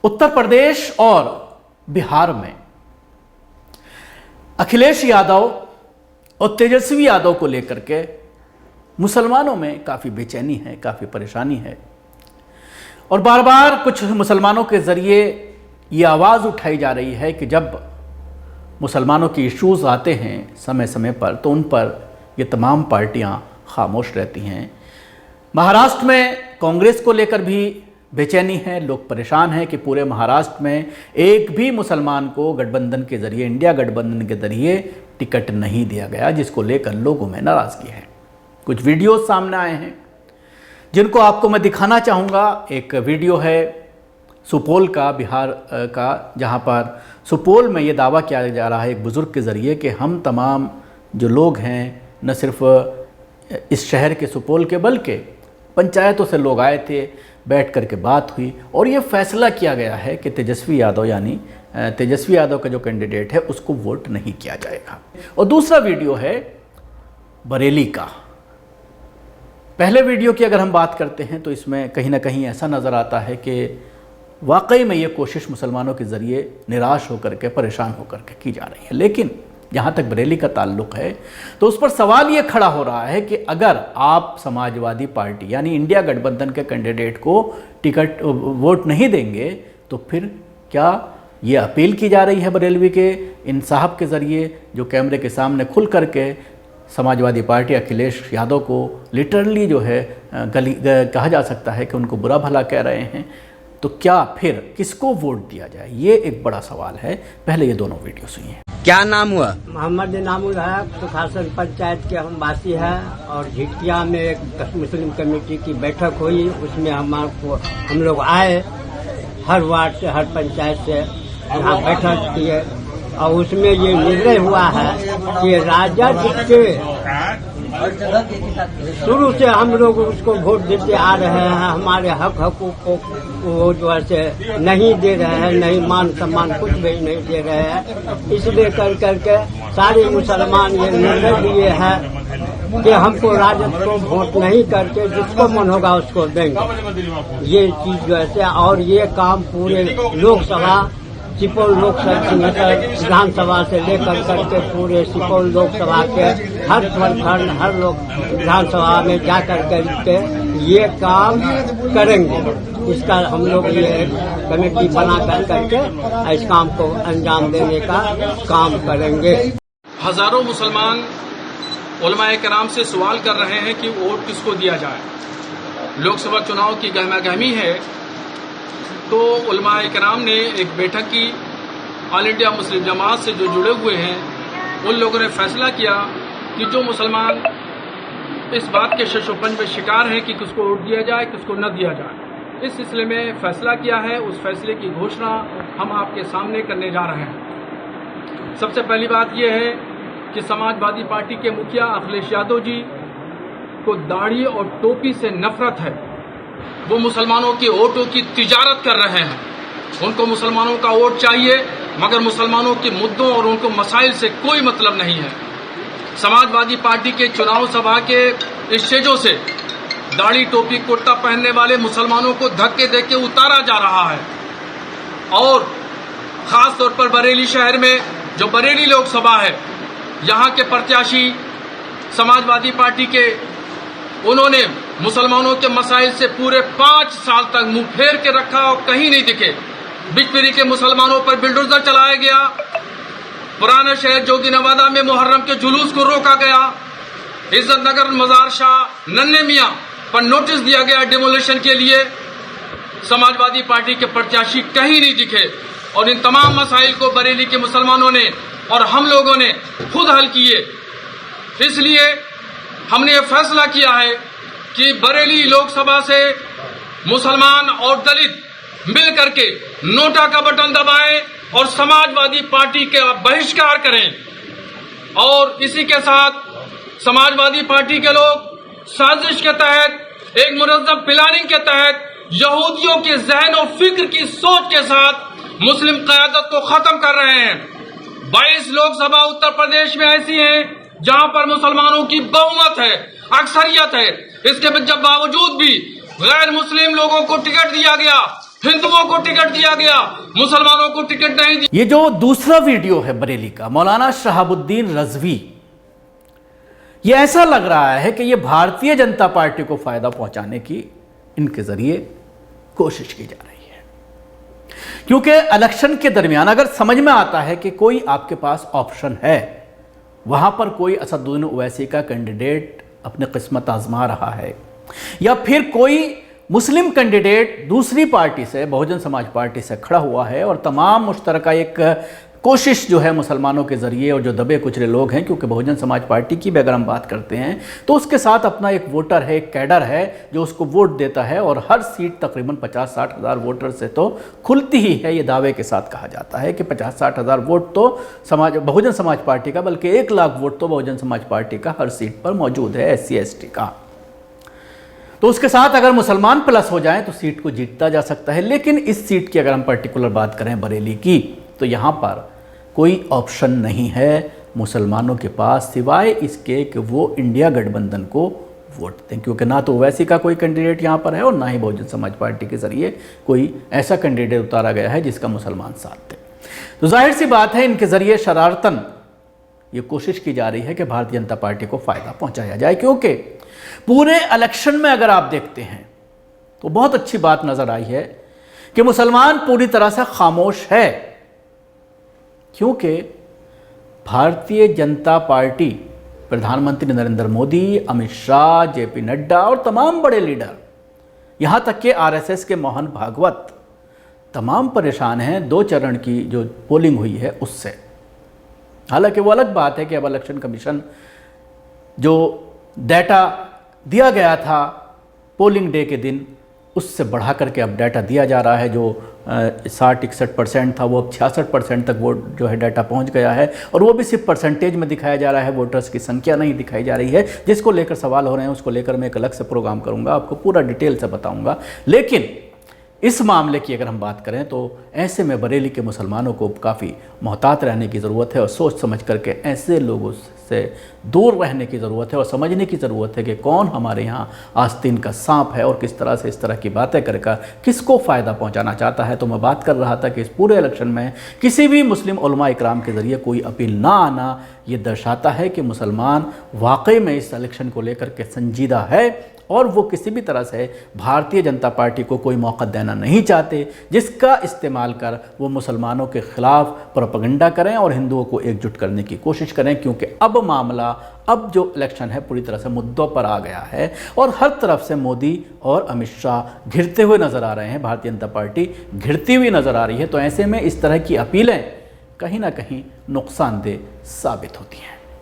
उत्तर प्रदेश और बिहार में अखिलेश यादव और तेजस्वी यादव को लेकर के मुसलमानों में काफ़ी बेचैनी है, काफ़ी परेशानी है और बार बार कुछ मुसलमानों के ज़रिए ये आवाज़ उठाई जा रही है कि जब मुसलमानों के इश्यूज़ आते हैं समय समय पर तो उन पर ये तमाम पार्टियां खामोश रहती हैं। महाराष्ट्र में कांग्रेस को लेकर भी बेचैनी है, लोग परेशान हैं कि पूरे महाराष्ट्र में एक भी मुसलमान को गठबंधन के ज़रिए, इंडिया गठबंधन के ज़रिए टिकट नहीं दिया गया, जिसको लेकर लोगों में नाराज़गी है। कुछ वीडियोस सामने आए हैं जिनको आपको मैं दिखाना चाहूँगा। एक वीडियो है सुपौल का, बिहार का, जहाँ पर सुपौल में ये दावा किया जा रहा है एक बुज़ुर्ग के ज़रिए कि हम तमाम जो लोग हैं, न सिर्फ इस शहर के सुपौल के बल्कि पंचायतों से लोग आए थे, बैठ कर के बात हुई और ये फैसला किया गया है कि तेजस्वी यादव यानी तेजस्वी यादव का जो कैंडिडेट है उसको वोट नहीं किया जाएगा। और दूसरा वीडियो है बरेली का। पहले वीडियो की अगर हम बात करते हैं तो इसमें कहीं ना कहीं ऐसा नज़र आता है कि वाकई में ये कोशिश मुसलमानों के ज़रिए निराश होकर के, परेशान होकर के की जा रही है। लेकिन जहाँ तक बरेली का ताल्लुक़ है तो उस पर सवाल ये खड़ा हो रहा है कि अगर आप समाजवादी पार्टी यानी इंडिया गठबंधन के कैंडिडेट को टिकट वोट नहीं देंगे तो फिर क्या ये अपील की जा रही है बरेलवी के इन साहब के ज़रिए जो कैमरे के सामने खुल करके समाजवादी पार्टी अखिलेश यादव को लिटरली जो है कहा जा सकता है कि उनको बुरा भला कह रहे हैं, तो क्या फिर किसको वोट दिया जाए, ये एक बड़ा सवाल है। पहले ये दोनों वीडियो सुनिए। क्या नाम हुआ? मोहम्मद नामुल है, सुखासन पंचायत के हम वासी हैं और झिटिया में एक मुस्लिम कमेटी की बैठक हुई, उसमें हम लोग आए, हर वार्ड से, हर पंचायत से यहाँ बैठक किए और उसमें ये निर्णय हुआ है कि राजद के शुरू से हम लोग उसको वोट देते आ रहे हैं, हमारे हक हकूक को वो जो है नहीं दे रहे हैं, नहीं मान सम्मान कुछ भी नहीं दे रहे हैं। इसलिए कर करके सारे मुसलमान ये निर्णय लिए हैं कि हमको राजद को वोट नहीं करके जिसको मन होगा उसको देंगे। ये चीज जो है और ये काम पूरे लोकसभा सुपौल लोकसभा विधानसभा से लेकर करके पूरे सुपौल लोकसभा के हर प्रखंड, हर लोक विधानसभा में जाकर करके ये काम करेंगे। इसका हम लोग ये कमेटी बना कर करके इस काम को अंजाम देने का काम करेंगे। हजारों मुसलमान उलमाए किराम से सवाल कर रहे हैं कि वोट किसको दिया जाए। लोकसभा चुनाव की गहमा-गहमी है तो उलमाए किराम ने एक बैठक की, ऑल इंडिया मुस्लिम जमात से जो जुड़े हुए हैं उन लोगों ने फैसला किया कि जो मुसलमान इस बात के शशोपंज में शिकार हैं कि किसको वोट दिया जाए, किसको न दिया जाए, इस सिलसिले में फैसला किया है। उस फैसले की घोषणा हम आपके सामने करने जा रहे हैं। सबसे पहली बात यह है कि समाजवादी पार्टी के मुखिया अखिलेश यादव जी को दाढ़ी और टोपी से नफरत है। वो मुसलमानों के वोटों की तिजारत कर रहे हैं। उनको मुसलमानों का वोट चाहिए मगर मुसलमानों के मुद्दों और उनको मसाइल से कोई मतलब नहीं है। समाजवादी पार्टी के चुनाव सभा के स्टेजों से दाढ़ी टोपी कुर्ता पहनने वाले मुसलमानों को धक्के देके उतारा जा रहा है और खास तौर पर बरेली शहर में जो बरेली लोकसभा है, यहाँ के प्रत्याशी समाजवादी पार्टी के, उन्होंने मुसलमानों के मसाइल से पूरे 5 साल तक मुंह फेर के रखा और कहीं नहीं दिखे। बिजपेरी के मुसलमानों पर बिल्डोजर चलाया गया, पुराना शहर जोगी नवादा में मुहर्रम के जुलूस को रोका गया, इज्जत नगर मजार शाह नन्हे मियां पर नोटिस दिया गया डिमोलिशन के लिए। समाजवादी पार्टी के प्रत्याशी कहीं नहीं दिखे और इन तमाम मसाइल को बरेली के मुसलमानों ने और हम लोगों ने खुद हल किए। इसलिए हमने ये फैसला किया है कि बरेली लोकसभा से मुसलमान और दलित मिल करके नोटा का बटन दबाएं और समाजवादी पार्टी का बहिष्कार करें। और इसी के साथ समाजवादी पार्टी के लोग साजिश के तहत, एक मुनज़्ज़म प्लानिंग के तहत यहूदियों के ज़हन और फिक्र की सोच के साथ मुस्लिम क़यादत को खत्म कर रहे हैं। 22 लोकसभा उत्तर प्रदेश में ऐसी हैं जहां पर मुसलमानों की बहुमत है, अक्सरियत है। इसके जब बावजूद भी गैर मुस्लिम लोगों को टिकट दिया गया हिंदुओं को टिकट दिया गया, मुसलमानों को टिकट नहीं दिया। ये जो दूसरा वीडियो है बरेली का, मौलाना शहाबुद्दीन रजवी, ये ऐसा लग रहा है कि ये भारतीय जनता पार्टी को फायदा पहुंचाने की इनके जरिए कोशिश की जा रही है। क्योंकि इलेक्शन के दरमियान अगर समझ में आता है कि कोई आपके पास ऑप्शन है, वहां पर कोई असदुद्दीन ओवैसी का कैंडिडेट अपनी किस्मत आजमा रहा है, या फिर कोई मुस्लिम कैंडिडेट दूसरी पार्टी से, बहुजन समाज पार्टी से खड़ा हुआ है और तमाम मुश्तरका एक कोशिश जो है मुसलमानों के ज़रिए, और जो दबे कुचले लोग हैं, क्योंकि बहुजन समाज पार्टी की भी अगर हम बात करते हैं तो उसके साथ अपना एक वोटर है, एक कैडर है जो उसको वोट देता है, और हर सीट तकरीबन 50-60 हज़ार वोटर से तो खुलती ही है। ये दावे के साथ कहा जाता है कि 50-60 हज़ार वोट तो बहुजन समाज पार्टी का, बल्कि 1 लाख वोट तो बहुजन समाज पार्टी का हर सीट पर मौजूद है, SC ST का। तो उसके साथ अगर मुसलमान प्लस हो जाएं तो सीट को जीतता जा सकता है। लेकिन इस सीट की अगर हम पर्टिकुलर बात करें बरेली की, तो यहाँ पर कोई ऑप्शन नहीं है मुसलमानों के पास सिवाय इसके कि वो इंडिया गठबंधन को वोट दें, क्योंकि ना तो ओवैसी का कोई कैंडिडेट यहाँ पर है और ना ही बहुजन समाज पार्टी के ज़रिए कोई ऐसा कैंडिडेट उतारा गया है जिसका मुसलमान साथ दे। तो जाहिर सी बात है इनके ज़रिए शरारतन ये कोशिश की जा रही है कि भारतीय जनता पार्टी को फ़ायदा पहुँचाया जाए। क्योंकि पूरे इलेक्शन में अगर आप देखते हैं तो बहुत अच्छी बात नज़र आई है कि मुसलमान पूरी तरह से खामोश है, क्योंकि भारतीय जनता पार्टी, प्रधानमंत्री नरेंद्र मोदी, अमित शाह, JP नड्डा और तमाम बड़े लीडर, यहाँ तक कि RSS के मोहन भागवत, तमाम परेशान हैं 2 चरण की जो पोलिंग हुई है उससे। हालांकि वो अलग बात है कि अब इलेक्शन कमीशन जो डाटा दिया गया था पोलिंग डे के दिन, उससे बढ़ा करके अब डाटा दिया जा रहा है। जो 60-61% था वो अब 66% तक वोट जो है डाटा पहुंच गया है, और वो भी सिर्फ परसेंटेज में दिखाया जा रहा है, वोटर्स की संख्या नहीं दिखाई जा रही है। जिसको लेकर सवाल हो रहे हैं उसको लेकर मैं एक अलग से प्रोग्राम करूंगा, आपको पूरा डिटेल से बताऊंगा। लेकिन इस मामले की अगर हम बात करें तो ऐसे में बरेली के मुसलमानों को काफ़ी मोहतात रहने की ज़रूरत है, और सोच समझ करके ऐसे लोगों से दूर रहने की ज़रूरत है, और समझने की ज़रूरत है कि कौन हमारे यहाँ आस्तीन का सांप है और किस तरह से इस तरह की बातें करके किसको फ़ायदा पहुँचाना चाहता है। तो मैं बात कर रहा था कि इस पूरे इलेक्शन में किसी भी मुस्लिम उलमा इकराम के ज़रिए कोई अपील ना आना, ये दर्शाता है कि मुसलमान वाकई में इस इलेक्शन को लेकर के संजीदा है, और वो किसी भी तरह से भारतीय जनता पार्टी को कोई मौका देना नहीं चाहते जिसका इस्तेमाल कर वो मुसलमानों के ख़िलाफ़ प्रोपेगेंडा करें और हिंदुओं को एकजुट करने की कोशिश करें। क्योंकि अब मामला, अब जो इलेक्शन है पूरी तरह से मुद्दों पर आ गया है, और हर तरफ से मोदी और अमित शाह घिरते हुए नज़र आ रहे हैं, भारतीय जनता पार्टी घिरती हुई नज़र आ रही है। तो ऐसे में इस तरह की अपीलें कहीं ना कहीं नुकसानदेह साबित होती हैं।